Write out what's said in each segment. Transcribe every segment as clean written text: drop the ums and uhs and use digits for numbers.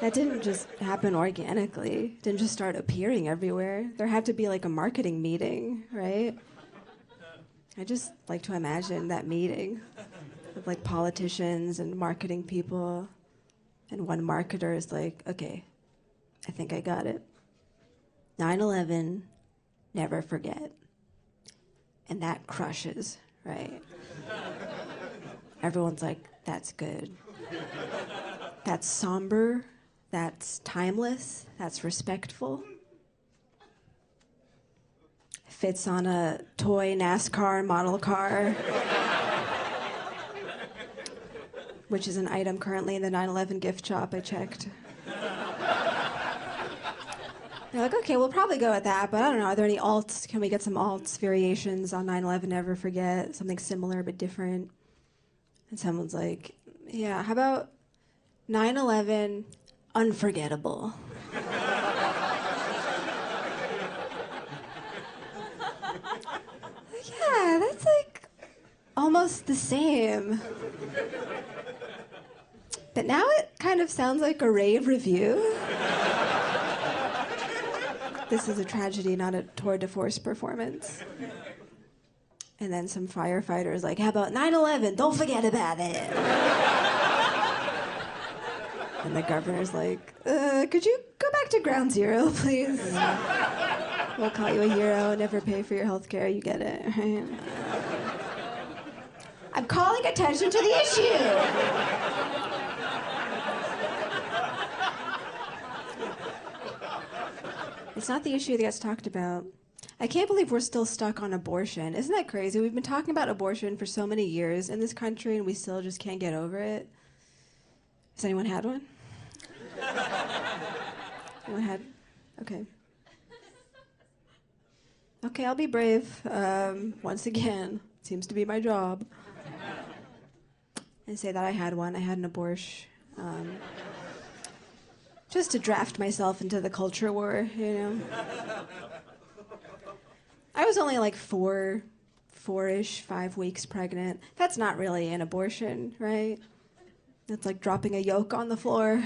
That didn't just happen organically. It didn't just start appearing everywhere. There had to be like a marketing meeting, right? I just like to imagine that meeting of like politicians and marketing people. And one marketer is like, okay, I think I got it. 9/11, never forget. And that crushes, right? Everyone's like, that's good. That's somber. That's timeless. That's respectful. Fits on a toy NASCAR model car, which is an item currently in the 9/11 gift shop, I checked. They're like, okay, we'll probably go with that, but I don't know, are there any alts? Can we get some alts, variations on 9/11, never forget, something similar but different? And someone's like, yeah, how about 9/11, unforgettable? Yeah, that's like almost the same. But now it kind of sounds like a rave review. This is a tragedy, not a tour de force performance. And then some firefighters like, how about 9/11? Don't forget about it. And the governor's like, could you go back to ground zero, please? We'll call you a hero, never pay for your health care, you get it, right? I'm calling attention to the issue. It's not the issue that gets talked about. I can't believe we're still stuck on abortion. Isn't that crazy? We've been talking about abortion for so many years in this country, and we still just can't get over it. Has anyone had one? Anyone had? Okay. Okay, I'll be brave. Once again, seems to be my job. And say that I had one. I had an abortion. Just to draft myself into the culture war, you know. I was only like four-ish, 5 weeks pregnant. That's not really an abortion, right? That's like dropping a yolk on the floor.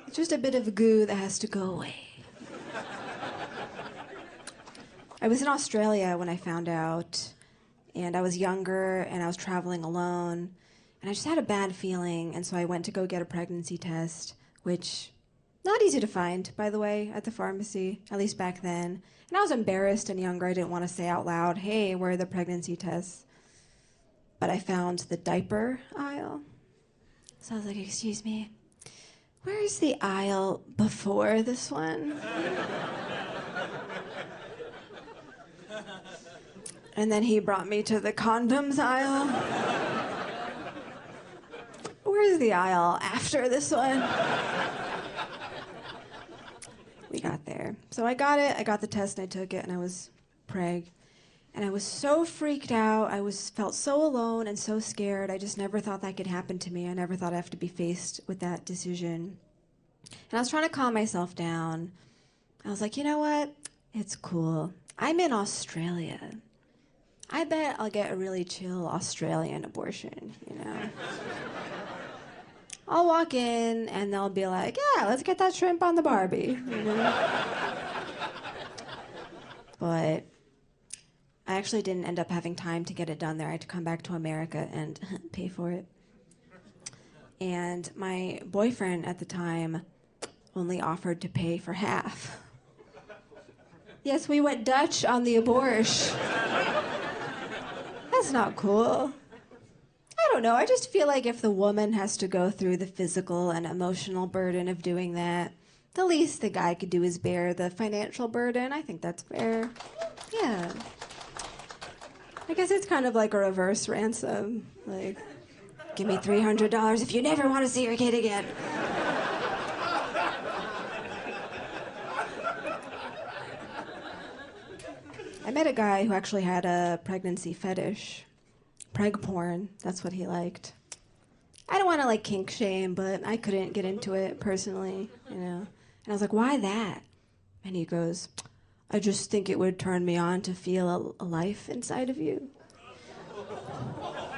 It's just a bit of goo that has to go away. I was in Australia when I found out, and I was younger, and I was traveling alone. And I just had a bad feeling, and so I went to go get a pregnancy test, which, not easy to find, by the way, at the pharmacy, at least back then. And I was embarrassed and younger. I didn't want to say out loud, hey, where are the pregnancy tests? But I found the diaper aisle. So I was like, excuse me, where's the aisle before this one? And then he brought me to the condoms aisle. Where's the aisle after this one? We got there. So I got it, I got the test, and I took it, and I was preg. And I was so freaked out, felt so alone and so scared. I just never thought that could happen to me. I never thought I'd have to be faced with that decision. And I was trying to calm myself down. I was like, you know what? It's cool. I'm in Australia. I bet I'll get a really chill Australian abortion, you know? I'll walk in and they'll be like, yeah, let's get that shrimp on the Barbie, you know? But I actually didn't end up having time to get it done there. I had to come back to America and pay for it. And my boyfriend at the time only offered to pay for half. Yes, we went Dutch on the abortion. That's not cool. I don't know, I just feel like if the woman has to go through the physical and emotional burden of doing that, the least the guy could do is bear the financial burden. I think that's fair. Yeah. I guess it's kind of like a reverse ransom. Like, give me $300 if you never want to see your kid again. I met a guy who actually had a pregnancy fetish. Preg porn, that's what he liked. I don't want to like kink shame, but I couldn't get into it personally, you know. And I was like, why that? And he goes, I just think it would turn me on to feel a life inside of you.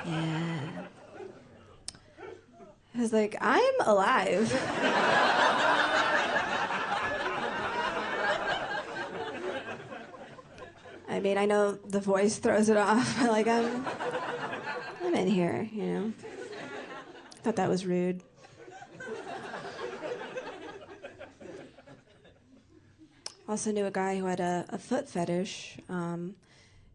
Yeah. I was like, I'm alive. I mean, I know the voice throws it off, but like I'm in here, you know. I thought that was rude. Also knew a guy who had a foot fetish. It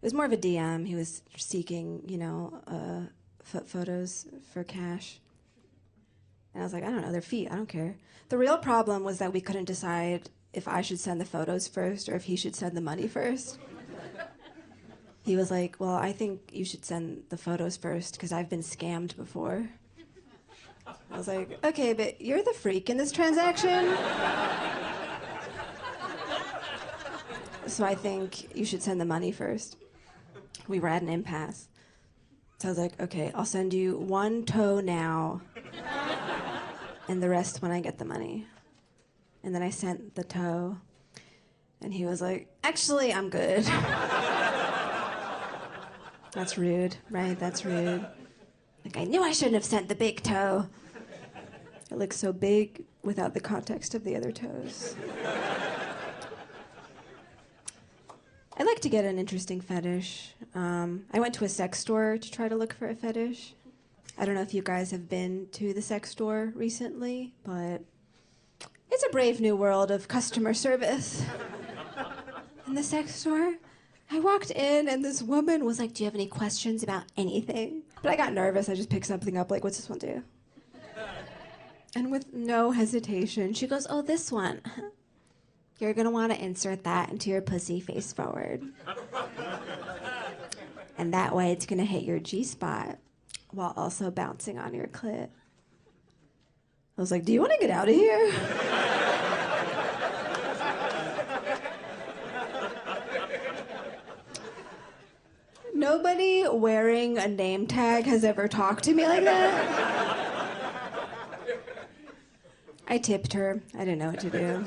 was more of a DM. He was seeking, you know, foot photos for cash. And I was like, I don't know, their feet, I don't care. The real problem was that we couldn't decide if I should send the photos first or if he should send the money first. He was like, well, I think you should send the photos first because I've been scammed before. I was like, okay, but you're the freak in this transaction. So I think you should send the money first. We were at an impasse. So I was like, okay, I'll send you one toe now and the rest when I get the money. And then I sent the toe and he was like, actually, I'm good. That's rude, right? That's rude. Like, I knew I shouldn't have sent the big toe. It looks so big without the context of the other toes. I like to get an interesting fetish. I went to a sex store to try to look for a fetish. I don't know if you guys have been to the sex store recently, but it's a brave new world of customer service. In the sex store, I walked in and this woman was like, do you have any questions about anything? But I got nervous. I just picked something up, like, what's this one do? And with no hesitation, she goes, oh, this one. You're going to want to insert that into your pussy face forward. And that way it's going to hit your G-spot while also bouncing on your clit. I was like, do you want to get out of here? Nobody wearing a name tag has ever talked to me like that. I tipped her. I didn't know what to do.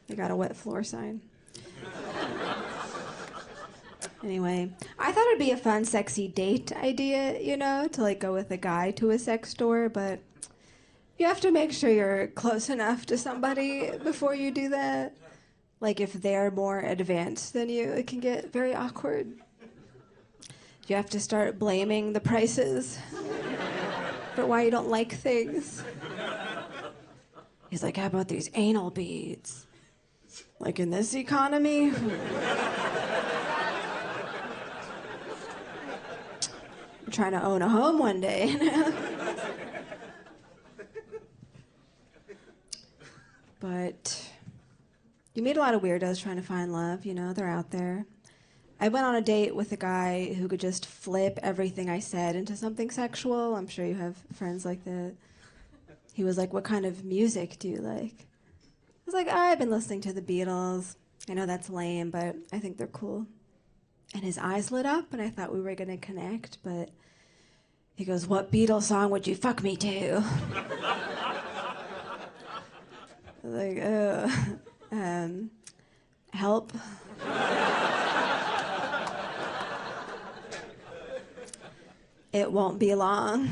I got a wet floor sign. Anyway, I thought it'd be a fun, sexy date idea, you know, to like go with a guy to a sex store, but you have to make sure you're close enough to somebody before you do that. Like if they're more advanced than you, it can get very awkward. You have to start blaming the prices for why you don't like things. He's like, how about these anal beads? Like in this economy? I'm trying to own a home one day. But you meet a lot of weirdos trying to find love, you know, they're out there. I went on a date with a guy who could just flip everything I said into something sexual. I'm sure you have friends like that. He was like, what kind of music do you like? I was like, I've been listening to the Beatles. I know that's lame, but I think they're cool. And his eyes lit up, and I thought we were going to connect, but he goes, what Beatles song would you fuck me to? I was like, Help. It won't be long.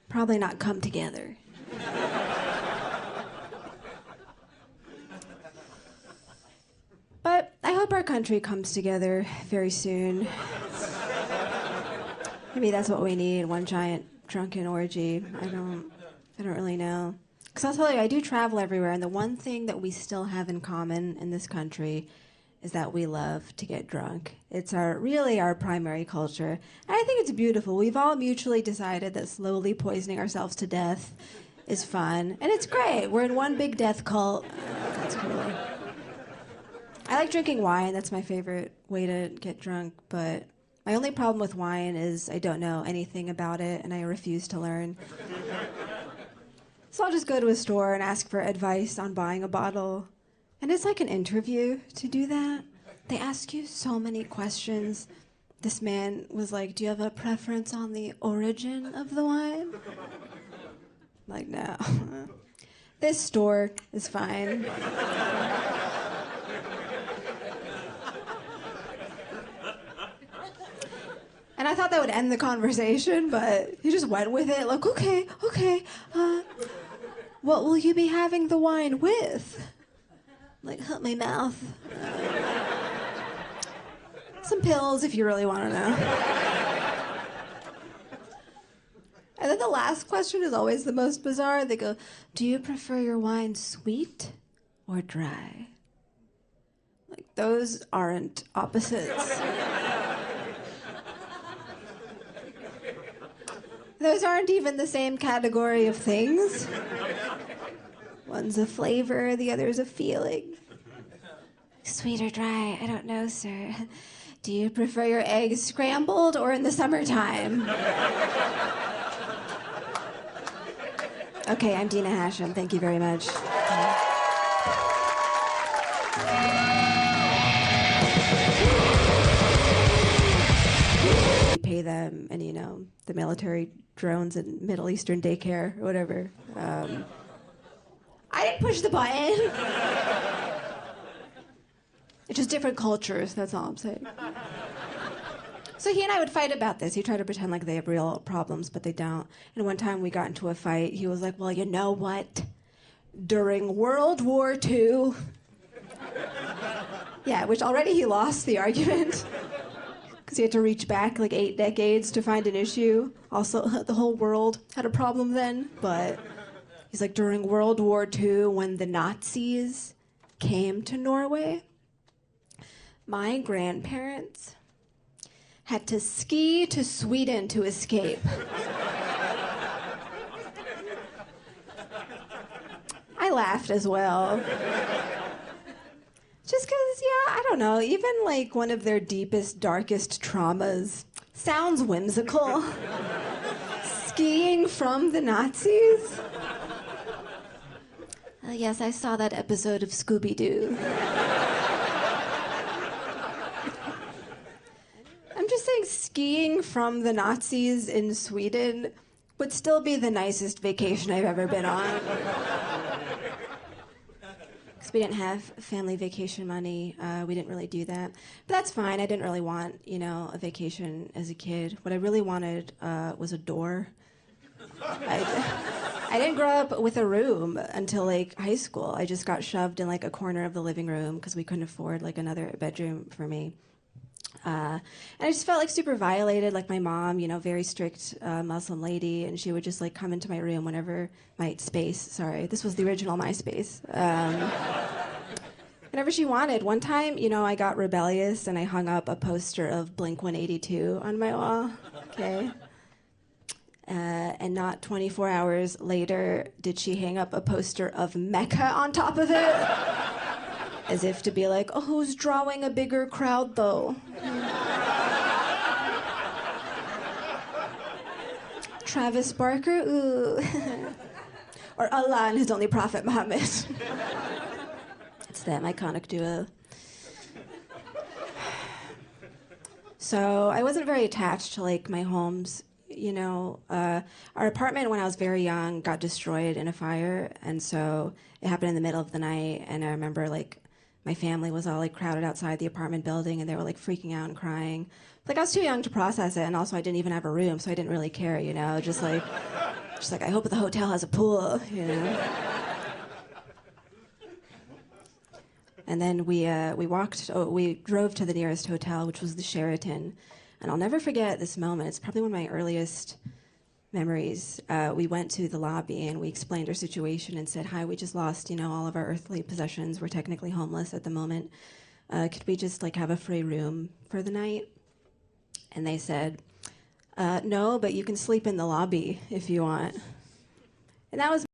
Probably not come together. But I hope our country comes together very soon. Maybe that's what we need, one giant drunken orgy. I don't really know. Because I'll tell you, I do travel everywhere, and the one thing that we still have in common in this country is that we love to get drunk. It's really our primary culture. And I think it's beautiful. We've all mutually decided that slowly poisoning ourselves to death is fun. And it's great. We're in one big death cult. That's cool. I like drinking wine. That's my favorite way to get drunk. But my only problem with wine is I don't know anything about it, and I refuse to learn. So I'll just go to a store and ask for advice on buying a bottle. And it's like an interview to do that. They ask you so many questions. This man was like, do you have a preference on the origin of the wine? I'm like, no. This store is fine. And I thought that would end the conversation, but he just went with it, like, okay, what will you be having the wine with? Like, my mouth. Some pills if you really want to know. And then the last question is always the most bizarre. They go, do you prefer your wine sweet or dry? Like, those aren't opposites. Those aren't even the same category of things. One's a flavor, the other's a feeling. Sweet or dry? I don't know, sir. Do you prefer your eggs scrambled or in the summertime? Okay, I'm Dina Hashem. Thank you very much. We pay them, and the military drones and Middle Eastern daycare or whatever. I didn't push the button. It's just different cultures, that's all I'm saying. So he and I would fight about this. He tried to pretend like they have real problems, but they don't. And one time we got into a fight, he was like, well, you know what? During World War II... Yeah, which already he lost the argument. Because he had to reach back like 8 decades to find an issue. Also, the whole world had a problem then, but... He's like, during World War II, when the Nazis came to Norway, my grandparents had to ski to Sweden to escape. I laughed as well. Just because, I don't know, even like one of their deepest, darkest traumas sounds whimsical. Skiing from the Nazis? Yes, I saw that episode of Scooby-Doo. I'm just saying, skiing from the Nazis in Sweden would still be the nicest vacation I've ever been on. Because we didn't have family vacation money. We didn't really do that. But that's fine. I didn't really want, a vacation as a kid. What I really wanted was a door. I didn't grow up with a room until like high school. I just got shoved in like a corner of the living room because we couldn't afford like another bedroom for me. And I just felt like super violated, like my mom, very strict Muslim lady, and she would just like come into my room whenever this was the original MySpace. Whenever she wanted. One time, I got rebellious and I hung up a poster of Blink-182 on my wall, okay? And not 24 hours later did she hang up a poster of Mecca on top of it. As if to be like, oh, who's drawing a bigger crowd, though? Travis Barker? Ooh. Or Allah and his only prophet, Muhammad. It's them, iconic duo. So I wasn't very attached to, like, my homes. Our apartment when I was very young got destroyed in a fire, and so it happened in the middle of the night, and I remember, like, my family was all, like, crowded outside the apartment building, and they were, like, freaking out and crying. Like, I was too young to process it, and also I didn't even have a room, so I didn't really care, just like, I hope the hotel has a pool, And then we drove to the nearest hotel, which was the Sheraton. And I'll never forget this moment. It's probably one of my earliest memories. We went to the lobby and we explained our situation and said, hi, we just lost, all of our earthly possessions. We're technically homeless at the moment. Could we just like have a free room for the night? And they said, no, but you can sleep in the lobby if you want. And that was